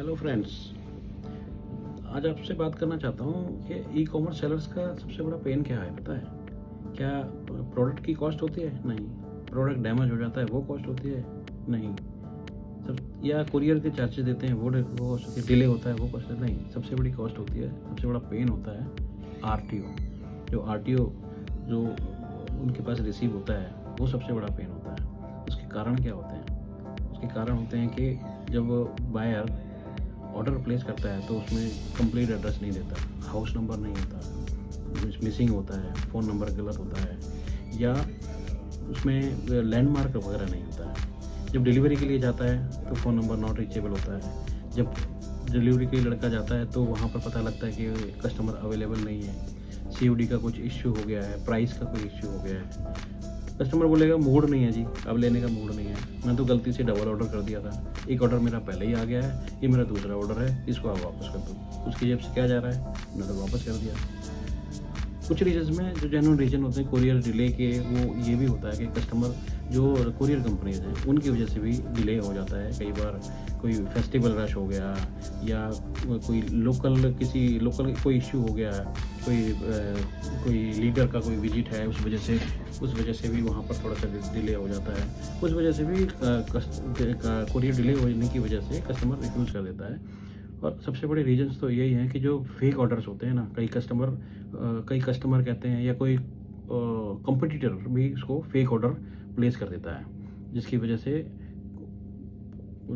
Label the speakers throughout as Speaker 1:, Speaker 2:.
Speaker 1: Hello friends. आज आपसे बात करना चाहता हूँ कि ई कॉमर्स सेलर्स का सबसे बड़ा पेन क्या है पता है? क्या प्रोडक्ट की कॉस्ट होती है? नहीं। प्रोडक्ट डैमेज हो जाता है वो कॉस्ट होती है? नहीं। सब या कुरियर के चार्जेस देते हैं वो डिले होता है वो कॉस्ट है? नहीं। सबसे बड़ी कॉस्ट होती है, सबसे बड़ा पेन होता है आरटीओ। जो आरटीओ जो उनके पास रिसीव होता है वो सबसे बड़ा पेन होता है। उसके कारण क्या होते हैं? उसके कारण होते हैं कि जब बायर ऑर्डर प्लेस करता है तो उसमें कंप्लीट एड्रेस नहीं देता, हाउस नंबर नहीं होता, मिसिंग होता है, फ़ोन नंबर गलत होता है, या उसमें लैंडमार्क वगैरह नहीं होता है। जब डिलीवरी के लिए जाता है तो फ़ोन नंबर नॉट रीचेबल होता है। जब डिलीवरी के लिए लड़का जाता है तो वहाँ पर पता लगता है कि कस्टमर अवेलेबल नहीं है, सीओडी का कुछ इश्यू हो गया है, प्राइस का कोई इश्यू हो गया है। कस्टमर बोलेगा मूड नहीं है जी, अब लेने का मूड नहीं है, मैं तो गलती से डबल ऑर्डर कर दिया था, एक ऑर्डर मेरा पहले ही आ गया है, ये मेरा दूसरा ऑर्डर है, इसको आप वापस कर दो। उसकी जेब से क्या जा रहा है? मैंने तो वापस कर दिया। कुछ रीजन्स में जो जेन्युइन रीजन होते हैं कुरियर डिले के, वो ये भी होता है कि कस्टमर जो कुरियर कंपनीज हैं उनकी वजह से भी डिले हो जाता है। कई बार कोई फेस्टिवल रश हो गया, या कोई लोकल कोई इश्यू हो गया, कोई लीडर का कोई विजिट है, उस वजह से भी वहाँ पर थोड़ा सा डिले हो जाता है। उस वजह से भी कुरियर डिले होने की वजह से कस्टमर रिफ्यूज़ कर देता है। और सबसे बड़े रीजंस तो यही हैं कि जो फेक ऑर्डर्स होते हैं ना, कई कस्टमर कहते हैं, या कोई कंपटीटर भी इसको फेक ऑर्डर प्लेस कर देता है, जिसकी वजह से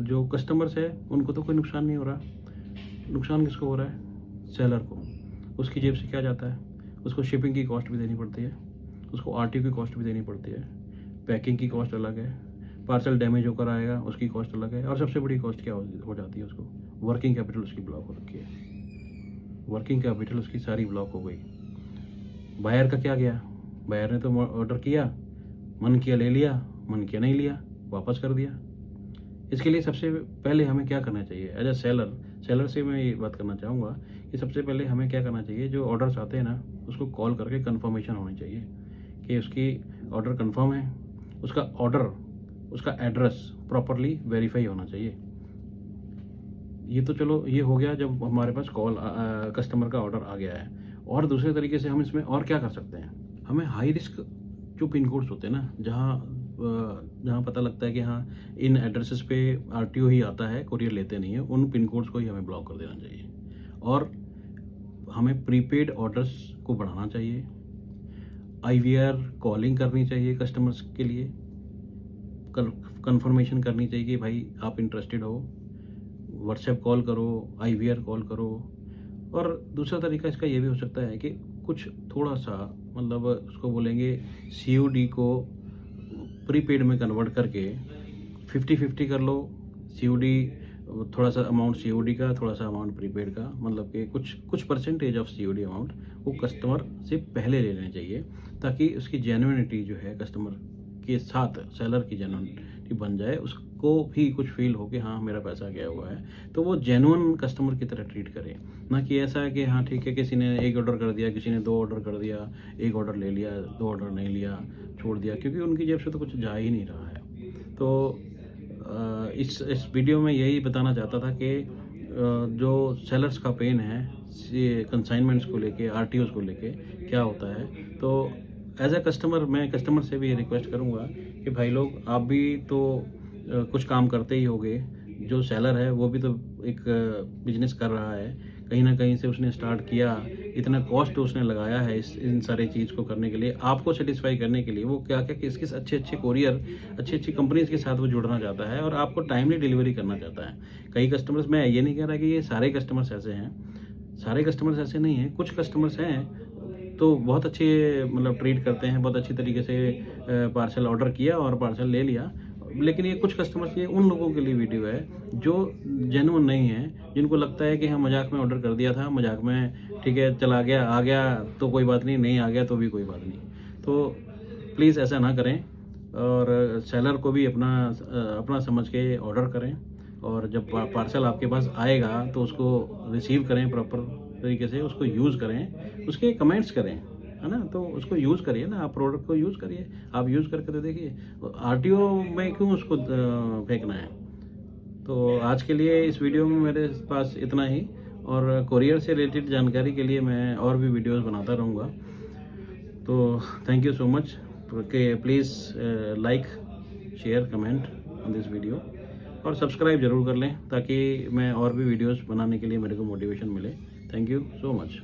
Speaker 1: जो कस्टमर्स है उनको तो कोई नुकसान नहीं हो रहा। नुकसान किसको हो रहा है? सेलर को। उसकी जेब से क्या जाता है? उसको शिपिंग की कॉस्ट भी देनी पड़ती है, उसको आरटीओ की कॉस्ट भी देनी पड़ती है, पैकिंग की कॉस्ट अलग है, पार्सल डैमेज होकर आएगा उसकी कॉस्ट अलग है, और सबसे बड़ी कॉस्ट क्या हो जाती है उसको? वर्किंग कैपिटल उसकी ब्लॉक हो रखी है। वर्किंग कैपिटल उसकी सारी ब्लॉक हो गई। बायर का क्या गया? बायर ने तो ऑर्डर किया, मन किया ले लिया, मन किया नहीं लिया, वापस कर दिया। इसके लिए सबसे पहले हमें क्या करना चाहिए एज अ सेलर से मैं ये बात करना चाहूँगा कि सबसे पहले हमें क्या करना चाहिए, जो ऑर्डर्स आते हैं ना उसको कॉल करके कंफर्मेशन होनी चाहिए कि उसकी ऑर्डर कंफर्म है, उसका एड्रेस प्रॉपरली वेरीफाई होना चाहिए। ये तो चलो ये हो गया जब हमारे पास कस्टमर का ऑर्डर आ गया है। और दूसरे तरीके से हम इसमें और क्या कर सकते हैं? हमें हाई रिस्क जो पिन कोड्स होते हैं ना, जहाँ पता लगता है कि हाँ इन एड्रेसेस पे आरटीओ ही आता है, कुरियर लेते नहीं है, उन पिन कोड्स को ही हमें ब्लॉक कर देना चाहिए। और हमें प्रीपेड ऑर्डर्स को बढ़ाना चाहिए, आईवीआर कॉलिंग करनी चाहिए कस्टमर्स के लिए, कंफर्मेशन करनी चाहिए कि भाई आप इंटरेस्टेड हो, व्हाट्सएप कॉल करो, आईवीआर कॉल करो। और दूसरा तरीका इसका ये भी हो सकता है कि कुछ थोड़ा सा मतलब उसको बोलेंगे सीओडी को प्रीपेड में कन्वर्ट करके 50-50 कर लो। सीओडी थोड़ा सा अमाउंट सीओडी का, थोड़ा सा अमाउंट प्रीपेड का, मतलब कि कुछ परसेंटेज ऑफ सीओडी अमाउंट वो कस्टमर से पहले ले लेने चाहिए, ताकि उसकी जेन्युइनिटी जो है कस्टमर के साथ सेलर की जेन्युइनिटी बन जाए, उसको भी कुछ फील हो कि हाँ मेरा पैसा गया हुआ है, तो वो जेन्युइन कस्टमर की तरह ट्रीट करे। ना कि ऐसा है कि हाँ ठीक है, किसी ने एक ऑर्डर कर दिया, किसी ने 2 ऑर्डर कर दिया, एक ऑर्डर ले लिया, 2 ऑर्डर नहीं लिया, छोड़ दिया, क्योंकि उनकी जेब से तो कुछ जा ही नहीं रहा है। तो इस वीडियो में यही बताना चाहता था कि जो सेलर्स का पेन है कंसाइनमेंट्स को लेके, आरटीओस को लेके क्या होता है, तो एज अ कस्टमर मैं कस्टमर से भी ये रिक्वेस्ट करूँगा कि भाई लोग आप भी तो कुछ काम करते ही होगे। जो सेलर है वो भी तो एक बिजनेस कर रहा है, कहीं ना कहीं से उसने स्टार्ट किया, इतना कॉस्ट उसने लगाया है इन सारे चीज़ को करने के लिए, आपको सेटिस्फाई करने के लिए। वो क्या क्या किस किस अच्छे कुरियर, अच्छी कंपनीज के साथ वो जुड़ना चाहता है और आपको टाइमली डिलीवरी करना चाहता है। कई कस्टमर्स, मैं ये नहीं कह रहा कि ये सारे कस्टमर्स ऐसे हैं, सारे कस्टमर्स ऐसे नहीं हैं, कुछ कस्टमर्स हैं तो बहुत अच्छे मतलब ट्रीट करते हैं, बहुत अच्छी तरीके से पार्सल ऑर्डर किया और पार्सल ले लिया। लेकिन ये कुछ कस्टमर्स, ये उन लोगों के लिए वीडियो है जो जेन्युइन नहीं है, जिनको लगता है कि हाँ मजाक में ऑर्डर कर दिया था, मजाक में ठीक है चला गया, आ गया तो कोई बात नहीं, नहीं आ गया तो भी कोई बात नहीं। तो प्लीज़ ऐसा ना करें, और सेलर को भी अपना समझ के ऑर्डर करें, और जब पार्सल आपके पास आएगा तो उसको रिसीव करें प्रॉपर तरीके से, उसको यूज़ करें, उसके कमेंट्स करें, है ना? तो उसको यूज़ करिए ना, आप प्रोडक्ट को यूज़ करिए, आप यूज़ करके तो देखिए। आरटीओ में क्यों उसको फेंकना है? तो आज के लिए इस वीडियो में मेरे पास इतना ही, और कोरियर से रिलेटेड जानकारी के लिए मैं और भी वीडियोस बनाता रहूँगा। तो thank you so much. Please like, share, comment on this video, और सब्सक्राइब ज़रूर कर लें ताकि मैं और भी वीडियोस बनाने के लिए मेरे को मोटिवेशन मिले। Thank you so much.